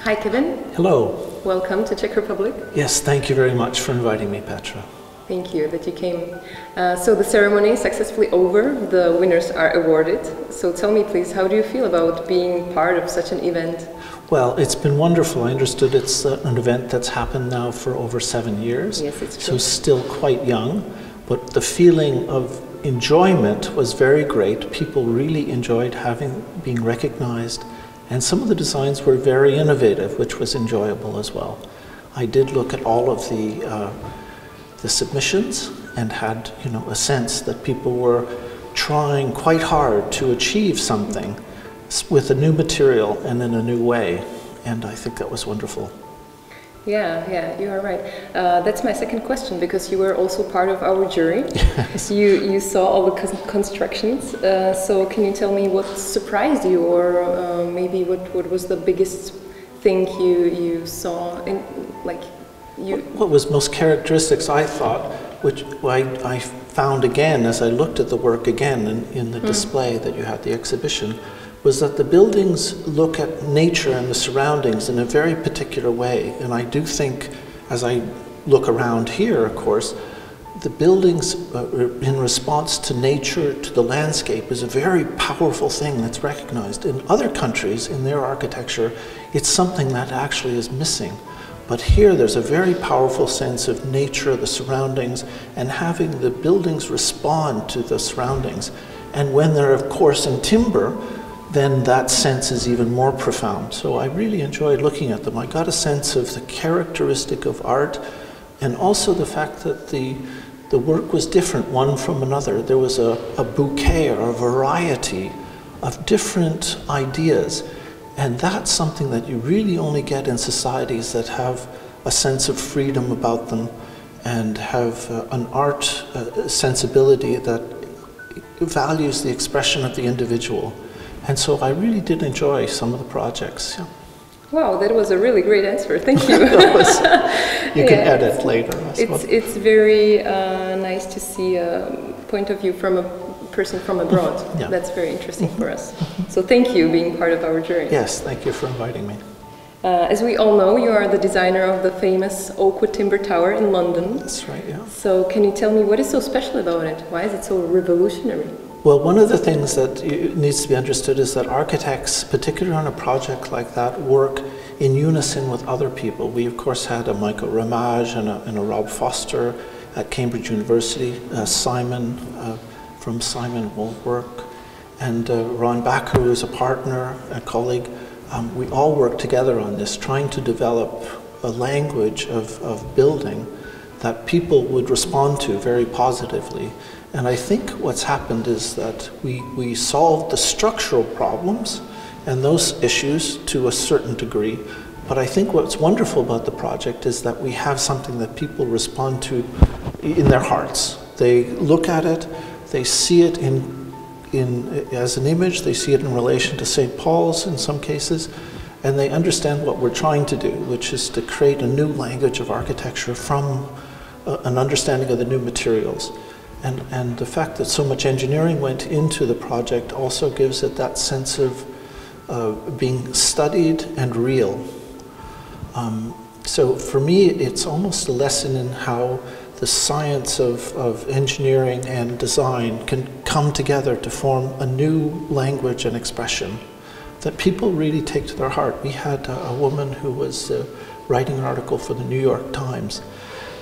Hi, Kevin. Hello. Welcome to Czech Republic. Yes, thank you very much for inviting me, Petra. Thank you that you came. So the ceremony is successfully over. The winners are awarded. So tell me, please, how do you feel about being part of such an event? Well, it's been wonderful. I understood it's an event that's happened now for over 7 years. Yes, it's true. So still quite young, but the feeling of enjoyment was very great. People really enjoyed being recognized, and some of the designs were very innovative, which was enjoyable as well. I did look at all of the submissions and had, a sense that people were trying quite hard to achieve something with a new material and in a new way, and I think that was wonderful. Yeah, you are right. That's my second question, because you were also part of our jury. Yes. You saw all the constructions. So can you tell me what surprised you, or maybe what was the biggest thing you saw in, What was most characteristics, I thought, which I found again as I looked at the work again in the display that you had, the exhibition, was that the buildings look at nature and the surroundings in a very particular way. And I do think, as I look around here, of course, the buildings in response to nature, to the landscape, is a very powerful thing that's recognized. In other countries, in their architecture, it's something that actually is missing. But here there's a very powerful sense of nature, the surroundings, and having the buildings respond to the surroundings. And when they're, of course, in timber, then that sense is even more profound. So I really enjoyed looking at them. I got a sense of the characteristic of art, and also the fact that the work was different one from another. There was a bouquet or a variety of different ideas. And that's something that you really only get in societies that have a sense of freedom about them and have an art sensibility that values the expression of the individual. And so I really did enjoy some of the projects. Yeah. Wow, that was a really great answer. Thank you. You can edit later. It's very nice to see a point of view from a person from abroad. Yeah. That's very interesting for us. So thank you being part of our jury. Yes, thank you for inviting me. As we all know, you are the designer of the famous Oakwood Timber Tower in London. That's right, yeah. So can you tell me what is so special about it? Why is it so revolutionary? Well, one of the things that needs to be understood is that architects, particularly on a project like that, work in unison with other people. We, of course, had a Michael Ramage and a Rob Foster at Cambridge University, Simon from Simon Woolwork, and Ron Backer, who is a partner, a colleague. We all worked together on this, trying to develop a language of building that people would respond to very positively. And I think what's happened is that we solved the structural problems and those issues to a certain degree. But I think what's wonderful about the project is that we have something that people respond to in their hearts. They look at it, they see it as an image, they see it in relation to St. Paul's in some cases, and they understand what we're trying to do, which is to create a new language of architecture from an understanding of the new materials. And the fact that so much engineering went into the project also gives it that sense of being studied and real. So for me, it's almost a lesson in how the science of engineering and design can come together to form a new language and expression that people really take to their heart. We had a woman who was writing an article for the New York Times,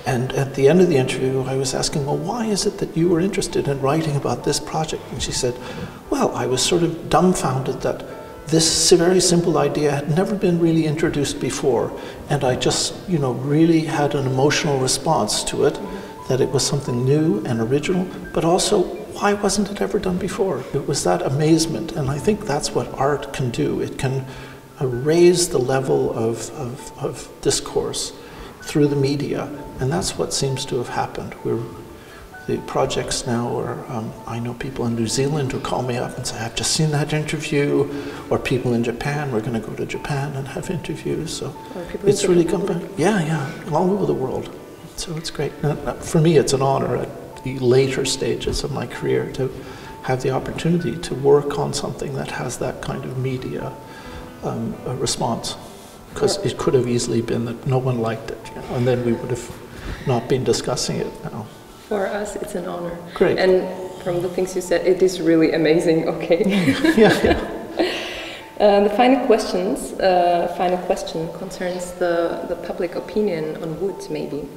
and at the end of the interview I was asking, well, why is it that you were interested in writing about this project? And she said, well, I was sort of dumbfounded that this very simple idea had never been really introduced before, and I just, really had an emotional response to it, that it was something new and original, but also, why wasn't it ever done before? It was that amazement, and I think that's what art can do. It can raise the level of discourse through the media, and that's what seems to have happened. The projects now are, I know people in New Zealand who call me up and say, I've just seen that interview, or people in Japan, we're going to go to Japan and have interviews, so it's really come back. Yeah, all over the world, so it's great. For me, it's an honor at the later stages of my career to have the opportunity to work on something that has that kind of media response. because it could have easily been that no one liked it, you know, and then we would have not been discussing it now. For us, it's an honor. Great. And from the things you said, it is really amazing. Okay. Yeah. The final question concerns the public opinion on wood, maybe.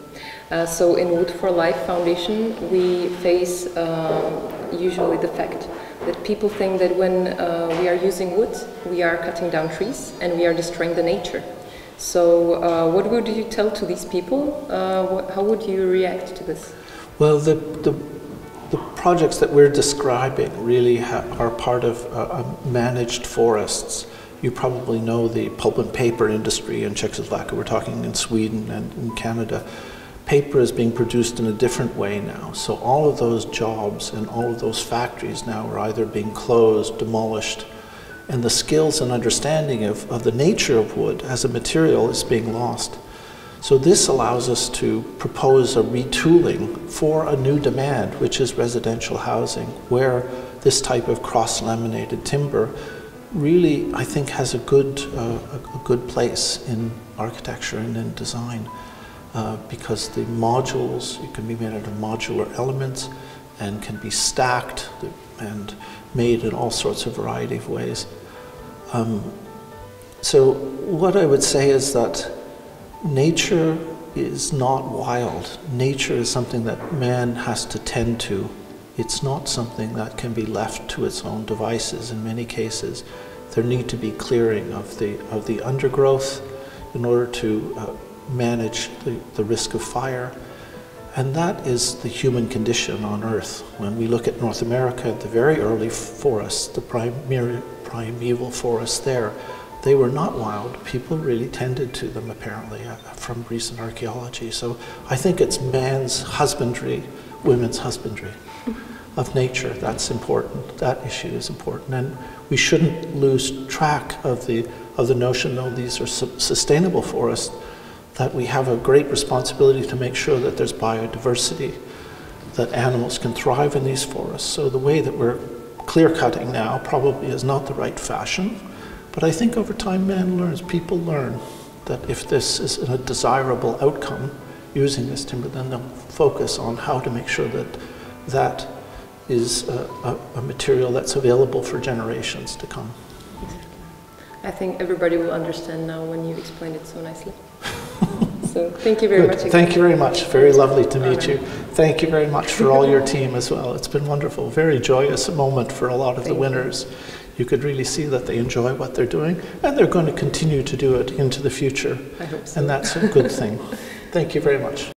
So in Wood for Life Foundation, we face usually the fact that people think that when we are using wood, we are cutting down trees and we are destroying the nature. So what would you tell to these people? How would you react to this? Well, the projects that we're describing really are part of managed forests. You probably know the pulp and paper industry in Czechoslovakia. We're talking in Sweden and in Canada. Paper is being produced in a different way now. So all of those jobs and all of those factories now are either being closed, demolished, and the skills and understanding of the nature of wood as a material is being lost. So this allows us to propose a retooling for a new demand, which is residential housing, where this type of cross-laminated timber really, I think, has a good place in architecture and in design, because the modules, it can be made out of modular elements and can be stacked and made in all sorts of variety of ways. So what I would say is that nature is not wild. Nature is something that man has to tend to. It's not something that can be left to its own devices. In many cases, there need to be clearing of the undergrowth in order to manage the risk of fire. And that is the human condition on Earth. When we look at North America, the very early forests, the primeval forests there, they were not wild. People really tended to them, apparently, from recent archaeology. So I think it's man's husbandry, women's husbandry of nature. That's important. That issue is important. And we shouldn't lose track of the notion, though these are sustainable forests, that we have a great responsibility to make sure that there's biodiversity, that animals can thrive in these forests. So the way that we're clear-cutting now probably is not the right fashion. But I think over time man learns, people learn that if this is a desirable outcome using this timber, then they'll focus on how to make sure that that is a material that's available for generations to come. I think everybody will understand now when you explained it so nicely. So thank you very much again. Thank you very much. Very lovely to meet you. Thank you very much for all your team as well. It's been wonderful. Very joyous moment for a lot of the winners. You could really see that they enjoy what they're doing, and they're going to continue to do it into the future. I hope so. And that's a good thing. Thank you very much.